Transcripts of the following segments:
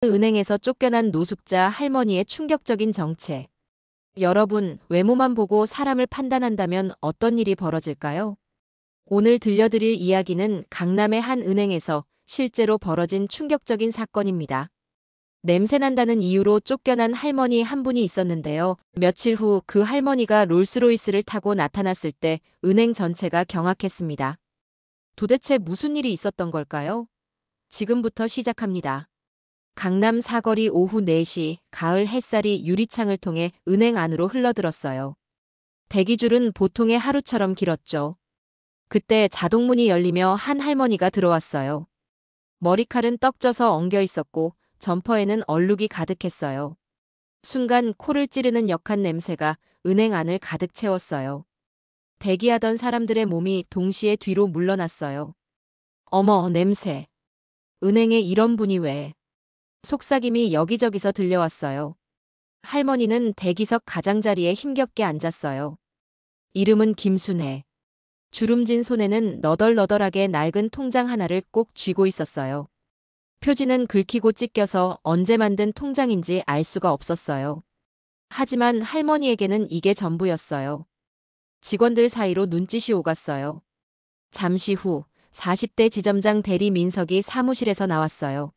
은행에서 쫓겨난 노숙자 할머니의 충격적인 정체. 여러분, 외모만 보고 사람을 판단한다면 어떤 일이 벌어질까요? 오늘 들려드릴 이야기는 강남의 한 은행에서 실제로 벌어진 충격적인 사건입니다. 냄새난다는 이유로 쫓겨난 할머니 한 분이 있었는데요. 며칠 후 그 할머니가 롤스로이스를 타고 나타났을 때 은행 전체가 경악했습니다. 도대체 무슨 일이 있었던 걸까요? 지금부터 시작합니다. 강남 사거리 오후 4시 가을 햇살이 유리창을 통해 은행 안으로 흘러들었어요. 대기줄은 보통의 하루처럼 길었죠. 그때 자동문이 열리며 한 할머니가 들어왔어요. 머리칼은 떡져서 엉겨 있었고 점퍼에는 얼룩이 가득했어요. 순간 코를 찌르는 역한 냄새가 은행 안을 가득 채웠어요. 대기하던 사람들의 몸이 동시에 뒤로 물러났어요. 어머, 냄새. 은행에 이런 분이 왜? 속삭임이 여기저기서 들려왔어요. 할머니는 대기석 가장자리에 힘겹게 앉았어요. 이름은 김순애. 주름진 손에는 너덜너덜하게 낡은 통장 하나를 꼭 쥐고 있었어요. 표지는 긁히고 찢겨서 언제 만든 통장인지 알 수가 없었어요. 하지만 할머니에게는 이게 전부였어요. 직원들 사이로 눈짓이 오갔어요. 잠시 후 40대 지점장 대리 민석이 사무실에서 나왔어요.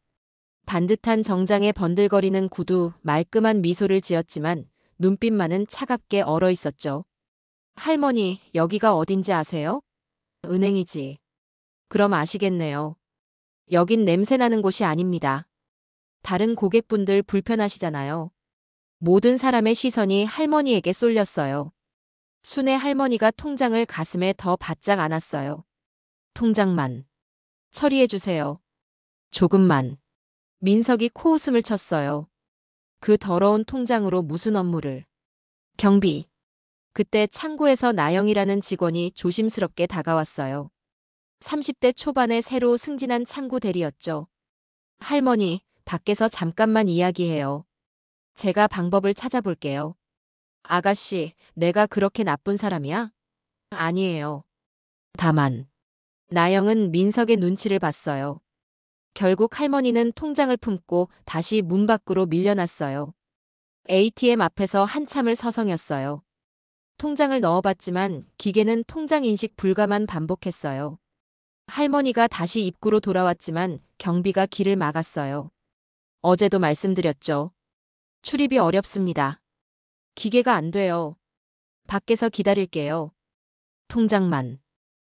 반듯한 정장에 번들거리는 구두, 말끔한 미소를 지었지만 눈빛만은 차갑게 얼어 있었죠. 할머니, 여기가 어딘지 아세요? 은행이지. 그럼 아시겠네요. 여긴 냄새나는 곳이 아닙니다. 다른 고객분들 불편하시잖아요. 모든 사람의 시선이 할머니에게 쏠렸어요. 순애 할머니가 통장을 가슴에 더 바짝 안았어요. 통장만. 처리해주세요. 조금만. 민석이 코웃음을 쳤어요. 그 더러운 통장으로 무슨 업무를. 경비. 그때 창구에서 나영이라는 직원이 조심스럽게 다가왔어요. 30대 초반의 새로 승진한 창구 대리였죠. 할머니, 밖에서 잠깐만 이야기해요. 제가 방법을 찾아볼게요. 아가씨, 내가 그렇게 나쁜 사람이야? 아니에요. 다만. 나영은 민석의 눈치를 봤어요. 결국 할머니는 통장을 품고 다시 문 밖으로 밀려났어요. ATM 앞에서 한참을 서성였어요. 통장을 넣어봤지만 기계는 통장 인식 불가만 반복했어요. 할머니가 다시 입구로 돌아왔지만 경비가 길을 막았어요. 어제도 말씀드렸죠. 출입이 어렵습니다. 기계가 안 돼요. 밖에서 기다릴게요. 통장만.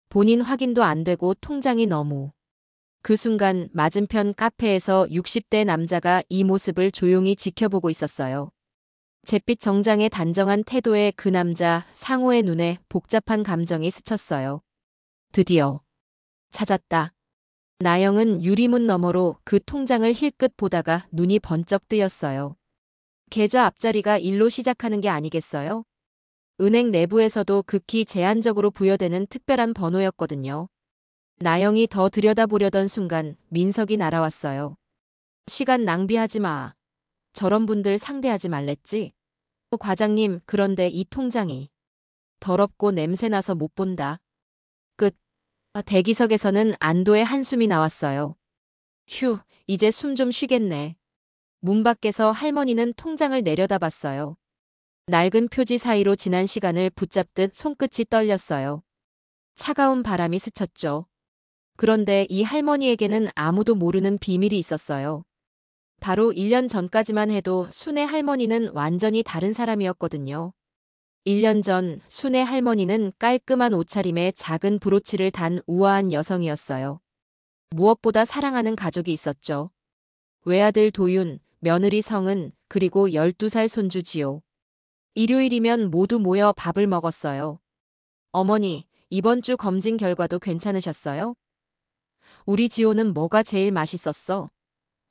본인 확인도 안 되고 통장이 너무. 그 순간 맞은편 카페에서 60대 남자가 이 모습을 조용히 지켜보고 있었어요. 잿빛 정장의 단정한 태도의 그 남자 상호의 눈에 복잡한 감정이 스쳤어요. 드디어 찾았다. 나영은 유리문 너머로 그 통장을 힐끗 보다가 눈이 번쩍 뜨였어요. 계좌 앞자리가 1로 시작하는 게 아니겠어요? 은행 내부에서도 극히 제한적으로 부여되는 특별한 번호였거든요. 나영이 더 들여다보려던 순간 민석이 날아왔어요. 시간 낭비하지 마. 저런 분들 상대하지 말랬지? 과장님, 그런데 이 통장이 더럽고 냄새나서 못 본다. 끝. 대기석에서는 안도의 한숨이 나왔어요. 휴, 이제 숨 좀 쉬겠네. 문 밖에서 할머니는 통장을 내려다봤어요. 낡은 표지 사이로 지난 시간을 붙잡듯 손끝이 떨렸어요. 차가운 바람이 스쳤죠. 그런데 이 할머니에게는 아무도 모르는 비밀이 있었어요. 바로 1년 전까지만 해도 순애 할머니는 완전히 다른 사람이었거든요. 1년 전 순애 할머니는 깔끔한 옷차림에 작은 브로치를 단 우아한 여성이었어요. 무엇보다 사랑하는 가족이 있었죠. 외아들 도윤, 며느리 성은, 그리고 12살 손주 지호. 일요일이면 모두 모여 밥을 먹었어요. 어머니, 이번 주 검진 결과도 괜찮으셨어요? 우리 지호는 뭐가 제일 맛있었어?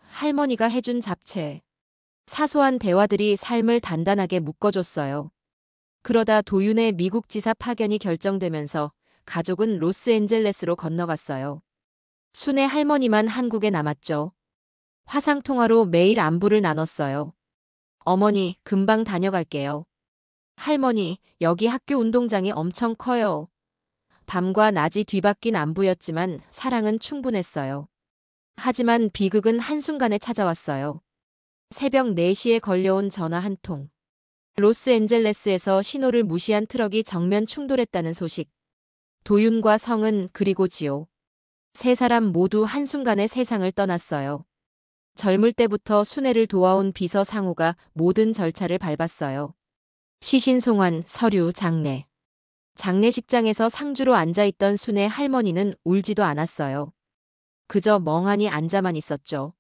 할머니가 해준 잡채. 사소한 대화들이 삶을 단단하게 묶어줬어요. 그러다 도윤의 미국 지사 파견이 결정되면서 가족은 로스앤젤레스로 건너갔어요. 순애 할머니만 한국에 남았죠. 화상통화로 매일 안부를 나눴어요. 어머니, 금방 다녀갈게요. 할머니, 여기 학교 운동장이 엄청 커요. 밤과 낮이 뒤바뀐 안부였지만 사랑은 충분했어요. 하지만 비극은 한순간에 찾아왔어요. 새벽 4시에 걸려온 전화 한 통. 로스앤젤레스에서 신호를 무시한 트럭이 정면 충돌했다는 소식. 도윤과 성은 그리고 지호. 세 사람 모두 한순간에 세상을 떠났어요. 젊을 때부터 순애를 도와온 비서 상우가 모든 절차를 밟았어요. 시신송환, 서류, 장례. 장례식장에서 상주로 앉아있던 순애 할머니는 울지도 않았어요. 그저 멍하니 앉아만 있었죠.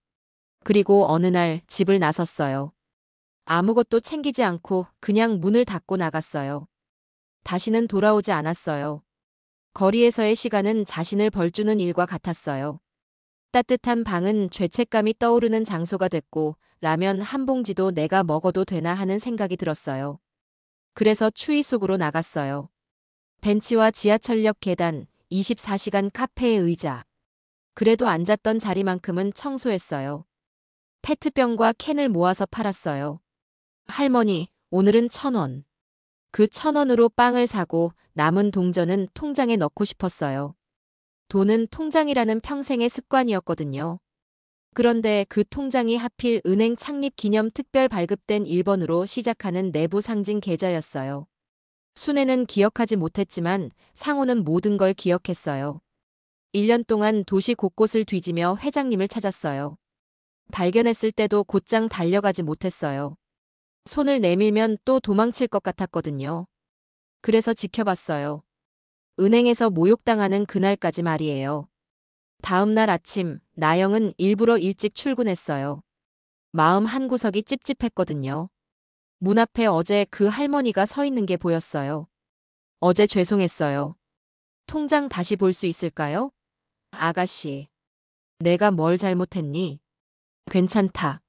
그리고 어느 날 집을 나섰어요. 아무것도 챙기지 않고 그냥 문을 닫고 나갔어요. 다시는 돌아오지 않았어요. 거리에서의 시간은 자신을 벌주는 일과 같았어요. 따뜻한 방은 죄책감이 떠오르는 장소가 됐고 라면 한 봉지도 내가 먹어도 되나 하는 생각이 들었어요. 그래서 추위 속으로 나갔어요. 벤치와 지하철역 계단, 24시간 카페의 의자. 그래도 앉았던 자리만큼은 청소했어요. 페트병과 캔을 모아서 팔았어요. 할머니, 오늘은 1,000원. 그 1,000원으로 빵을 사고 남은 동전은 통장에 넣고 싶었어요. 돈은 통장이라는 평생의 습관이었거든요. 그런데 그 통장이 하필 은행 창립 기념 특별 발급된 1번으로 시작하는 내부 상징 계좌였어요. 순애는 기억하지 못했지만 상호는 모든 걸 기억했어요. 1년 동안 도시 곳곳을 뒤지며 회장님을 찾았어요. 발견했을 때도 곧장 달려가지 못했어요. 손을 내밀면 또 도망칠 것 같았거든요. 그래서 지켜봤어요. 은행에서 모욕당하는 그날까지 말이에요. 다음 날 아침, 나영은 일부러 일찍 출근했어요. 마음 한구석이 찝찝했거든요. 문 앞에 어제 그 할머니가 서 있는 게 보였어요. 어제 죄송했어요. 통장 다시 볼 수 있을까요? 아가씨. 내가 뭘 잘못했니? 괜찮다.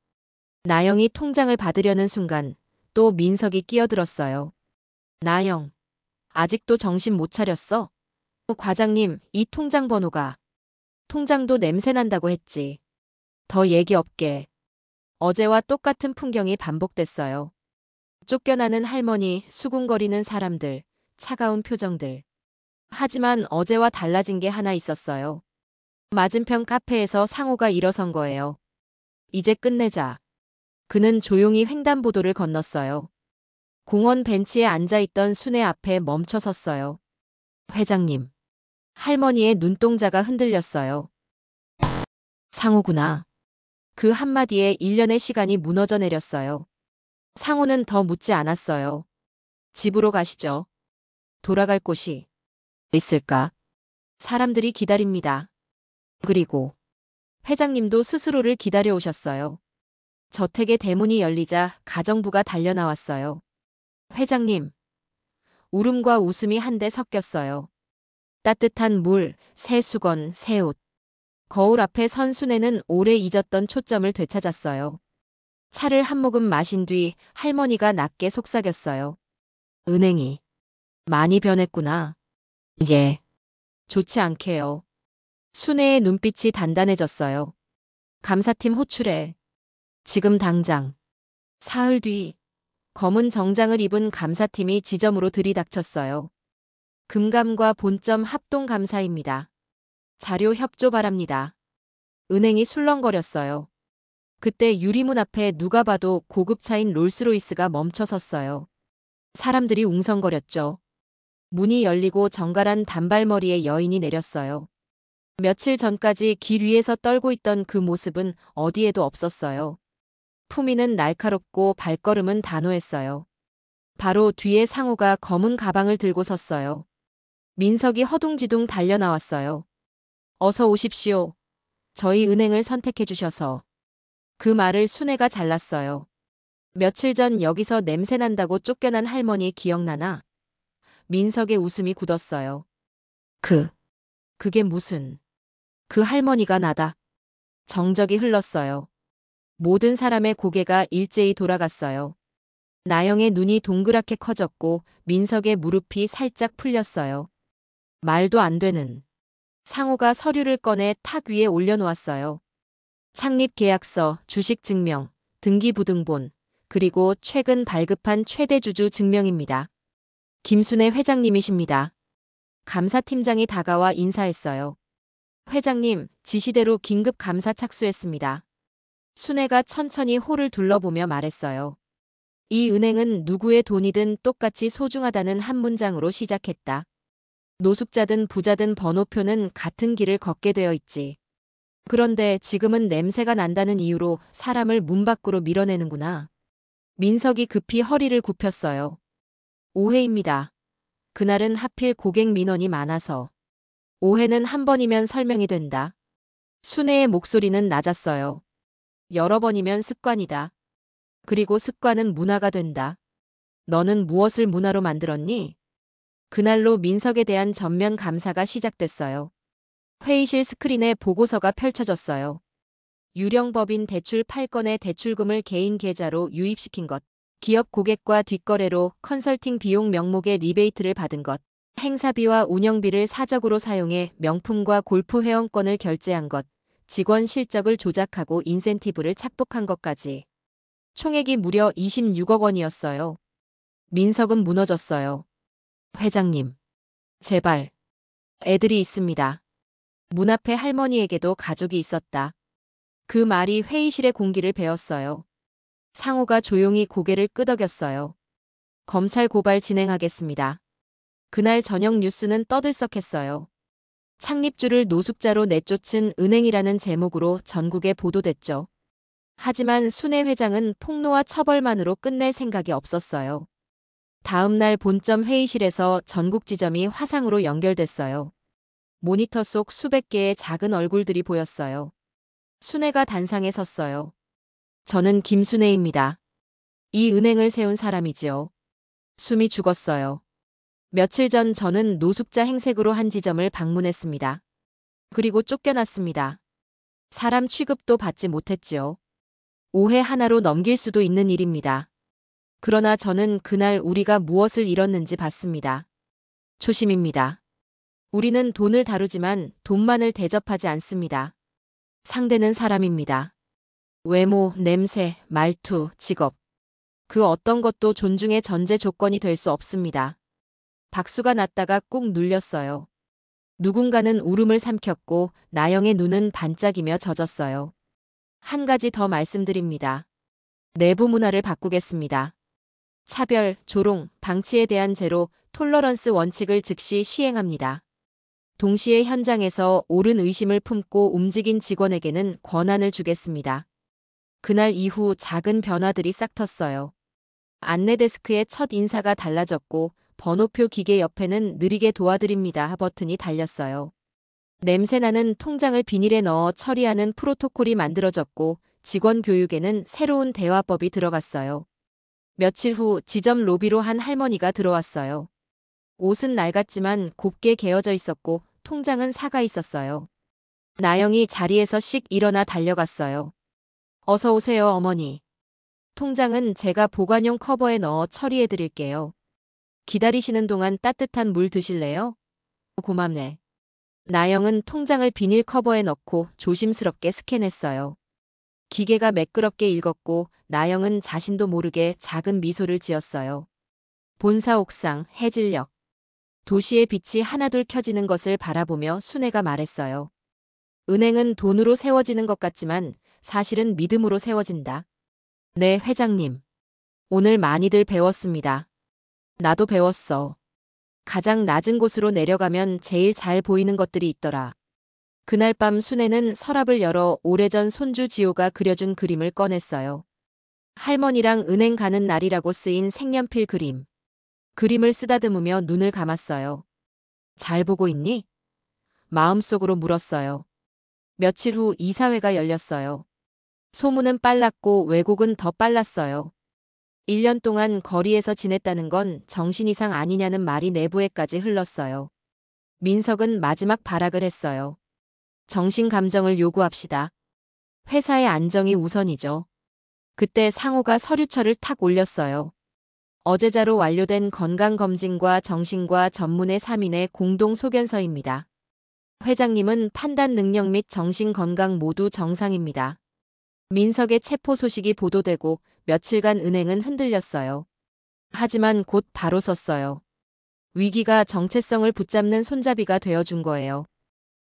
나영이 통장을 받으려는 순간 또 민석이 끼어들었어요. 나영. 아직도 정신 못 차렸어? 과장님, 이 통장 번호가. 통장도 냄새 난다고 했지. 더 얘기 없게. 어제와 똑같은 풍경이 반복됐어요. 쫓겨나는 할머니, 수군거리는 사람들, 차가운 표정들. 하지만 어제와 달라진 게 하나 있었어요. 맞은편 카페에서 상호가 일어선 거예요. 이제 끝내자. 그는 조용히 횡단보도를 건넜어요. 공원 벤치에 앉아있던 순애 앞에 멈춰 섰어요. 회장님. 할머니의 눈동자가 흔들렸어요. 상호구나. 그 한마디에 1년의 시간이 무너져 내렸어요. 상호는 더 묻지 않았어요. 집으로 가시죠. 돌아갈 곳이 있을까? 사람들이 기다립니다. 그리고 회장님도 스스로를 기다려 오셨어요. 저택의 대문이 열리자 가정부가 달려나왔어요. 회장님. 울음과 웃음이 한데 섞였어요. 따뜻한 물, 새 수건, 새 옷. 거울 앞에 선 순애는 오래 잊었던 초점을 되찾았어요. 차를 한 모금 마신 뒤 할머니가 낮게 속삭였어요. 은행이 많이 변했구나. 예. 좋지 않게요. 순애의 눈빛이 단단해졌어요. 감사팀 호출해. 지금 당장. 사흘 뒤 검은 정장을 입은 감사팀이 지점으로 들이닥쳤어요. 금감과 본점 합동 감사입니다. 자료 협조 바랍니다. 은행이 술렁거렸어요. 그때 유리문 앞에 누가 봐도 고급차인 롤스로이스가 멈춰 섰어요. 사람들이 웅성거렸죠. 문이 열리고 정갈한 단발머리의 여인이 내렸어요. 며칠 전까지 길 위에서 떨고 있던 그 모습은 어디에도 없었어요. 품위는 날카롭고 발걸음은 단호했어요. 바로 뒤에 상우가 검은 가방을 들고 섰어요. 민석이 허둥지둥 달려나왔어요. 어서 오십시오. 저희 은행을 선택해 주셔서. 그 말을 순애가 잘랐어요. 며칠 전 여기서 냄새난다고 쫓겨난 할머니 기억나나? 민석의 웃음이 굳었어요. 그게 무슨. 그 할머니가 나다. 정적이 흘렀어요. 모든 사람의 고개가 일제히 돌아갔어요. 나영의 눈이 동그랗게 커졌고 민석의 무릎이 살짝 풀렸어요. 말도 안 되는. 상호가 서류를 꺼내 탁 위에 올려놓았어요. 창립 계약서, 주식 증명, 등기부등본, 그리고 최근 발급한 최대 주주 증명입니다. 김순애 회장님이십니다. 감사팀장이 다가와 인사했어요. 회장님, 지시대로 긴급 감사 착수했습니다. 순애가 천천히 홀을 둘러보며 말했어요. 이 은행은 누구의 돈이든 똑같이 소중하다는 한 문장으로 시작했다. 노숙자든 부자든 번호표는 같은 길을 걷게 되어 있지. 그런데 지금은 냄새가 난다는 이유로 사람을 문 밖으로 밀어내는구나. 민석이 급히 허리를 굽혔어요. 오해입니다. 그날은 하필 고객 민원이 많아서. 오해는 한 번이면 설명이 된다. 순애의 목소리는 낮았어요. 여러 번이면 습관이다. 그리고 습관은 문화가 된다. 너는 무엇을 문화로 만들었니? 그날로 민석에 대한 전면 감사가 시작됐어요. 회의실 스크린에 보고서가 펼쳐졌어요. 유령법인 대출 8건의 대출금을 개인 계좌로 유입시킨 것, 기업 고객과 뒷거래로 컨설팅 비용 명목의 리베이트를 받은 것, 행사비와 운영비를 사적으로 사용해 명품과 골프 회원권을 결제한 것, 직원 실적을 조작하고 인센티브를 착복한 것까지. 총액이 무려 26억 원이었어요. 민석은 무너졌어요. 회장님, 제발. 애들이 있습니다. 문 앞에 할머니에게도 가족이 있었다. 그 말이 회의실의 공기를 베었어요. 상호가 조용히 고개를 끄덕였어요. 검찰 고발 진행하겠습니다. 그날 저녁 뉴스는 떠들썩했어요. 창립주를 노숙자로 내쫓은 은행이라는 제목으로 전국에 보도됐죠. 하지만 순애 회장은 폭로와 처벌만으로 끝낼 생각이 없었어요. 다음 날 본점 회의실에서 전국 지점이 화상으로 연결됐어요. 모니터 속 수백 개의 작은 얼굴들이 보였어요. 순애가 단상에 섰어요. 저는 김순애입니다. 이 은행을 세운 사람이지요. 숨이 죽었어요. 며칠 전 저는 노숙자 행색으로 한 지점을 방문했습니다. 그리고 쫓겨났습니다. 사람 취급도 받지 못했지요. 오해 하나로 넘길 수도 있는 일입니다. 그러나 저는 그날 우리가 무엇을 잃었는지 봤습니다. 초심입니다. 우리는 돈을 다루지만 돈만을 대접하지 않습니다. 상대는 사람입니다. 외모, 냄새, 말투, 직업. 그 어떤 것도 존중의 전제 조건이 될 수 없습니다. 박수가 났다가 꾹 눌렸어요. 누군가는 울음을 삼켰고 나영의 눈은 반짝이며 젖었어요. 한 가지 더 말씀드립니다. 내부 문화를 바꾸겠습니다. 차별, 조롱, 방치에 대한 제로 톨러런스 원칙을 즉시 시행합니다. 동시에 현장에서 옳은 의심을 품고 움직인 직원에게는 권한을 주겠습니다. 그날 이후 작은 변화들이 싹 텄어요. 안내 데스크의 첫 인사가 달라졌고 번호표 기계 옆에는 느리게 도와드립니다 버튼이 달렸어요. 냄새나는 통장을 비닐에 넣어 처리하는 프로토콜이 만들어졌고 직원 교육에는 새로운 대화법이 들어갔어요. 며칠 후 지점 로비로 한 할머니가 들어왔어요. 옷은 낡았지만 곱게 개어져 있었고 통장은 사가 있었어요. 나영이 자리에서 씩 일어나 달려갔어요. 어서 오세요, 어머니. 통장은 제가 보관용 커버에 넣어 처리해 드릴게요. 기다리시는 동안 따뜻한 물 드실래요? 고맙네. 나영은 통장을 비닐 커버에 넣고 조심스럽게 스캔했어요. 기계가 매끄럽게 읽었고 나영은 자신도 모르게 작은 미소를 지었어요. 본사 옥상, 해질녘. 도시의 빛이 하나둘 켜지는 것을 바라보며 순애가 말했어요. 은행은 돈으로 세워지는 것 같지만 사실은 믿음으로 세워진다. 네, 회장님. 오늘 많이들 배웠습니다. 나도 배웠어. 가장 낮은 곳으로 내려가면 제일 잘 보이는 것들이 있더라. 그날 밤 순애는 서랍을 열어 오래전 손주 지호가 그려준 그림을 꺼냈어요. 할머니랑 은행 가는 날이라고 쓰인 색연필 그림. 그림을 쓰다듬으며 눈을 감았어요. 잘 보고 있니? 마음속으로 물었어요. 며칠 후 이사회가 열렸어요. 소문은 빨랐고 왜곡은 더 빨랐어요. 1년 동안 거리에서 지냈다는 건 정신 이상 아니냐는 말이 내부에까지 흘렀어요. 민석은 마지막 발악을 했어요. 정신 감정을 요구합시다. 회사의 안정이 우선이죠. 그때 상호가 서류철을 탁 올렸어요. 어제자로 완료된 건강검진과 정신과 전문의 3인의 공동 소견서입니다. 회장님은 판단 능력 및 정신건강 모두 정상입니다. 민석의 체포 소식이 보도되고 며칠간 은행은 흔들렸어요. 하지만 곧 바로 섰어요. 위기가 정체성을 붙잡는 손잡이가 되어준 거예요.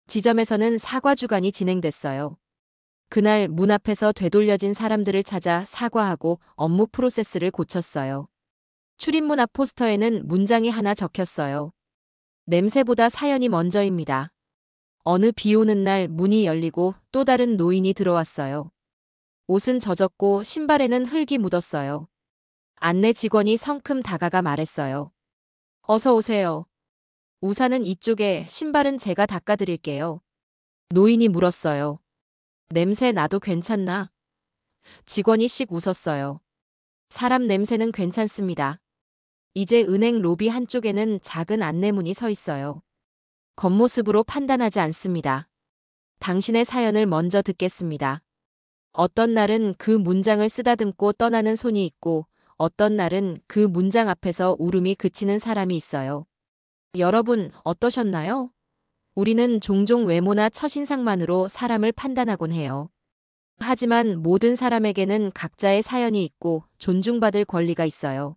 지점에서는 사과 주간이 진행됐어요. 그날 문 앞에서 되돌려진 사람들을 찾아 사과하고 업무 프로세스를 고쳤어요. 출입문 앞 포스터에는 문장이 하나 적혔어요. 냄새보다 사연이 먼저입니다. 어느 비 오는 날 문이 열리고 또 다른 노인이 들어왔어요. 옷은 젖었고 신발에는 흙이 묻었어요. 안내 직원이 성큼 다가가 말했어요. 어서 오세요. 우산은 이쪽에, 신발은 제가 닦아드릴게요. 노인이 물었어요. 냄새 나도 괜찮나? 직원이 씩 웃었어요. 사람 냄새는 괜찮습니다. 이제 은행 로비 한쪽에는 작은 안내문이 서 있어요. 겉모습으로 판단하지 않습니다. 당신의 사연을 먼저 듣겠습니다. 어떤 날은 그 문장을 쓰다듬고 떠나는 손이 있고 어떤 날은 그 문장 앞에서 울음이 그치는 사람이 있어요. 여러분, 어떠셨나요? 우리는 종종 외모나 첫인상만으로 사람을 판단하곤 해요. 하지만 모든 사람에게는 각자의 사연이 있고 존중받을 권리가 있어요.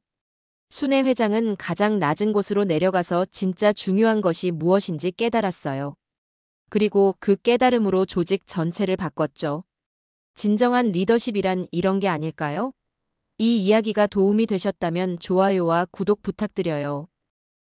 순회 회장은 가장 낮은 곳으로 내려가서 진짜 중요한 것이 무엇인지 깨달았어요. 그리고 그 깨달음으로 조직 전체를 바꿨죠. 진정한 리더십이란 이런 게 아닐까요? 이 이야기가 도움이 되셨다면 좋아요와 구독 부탁드려요.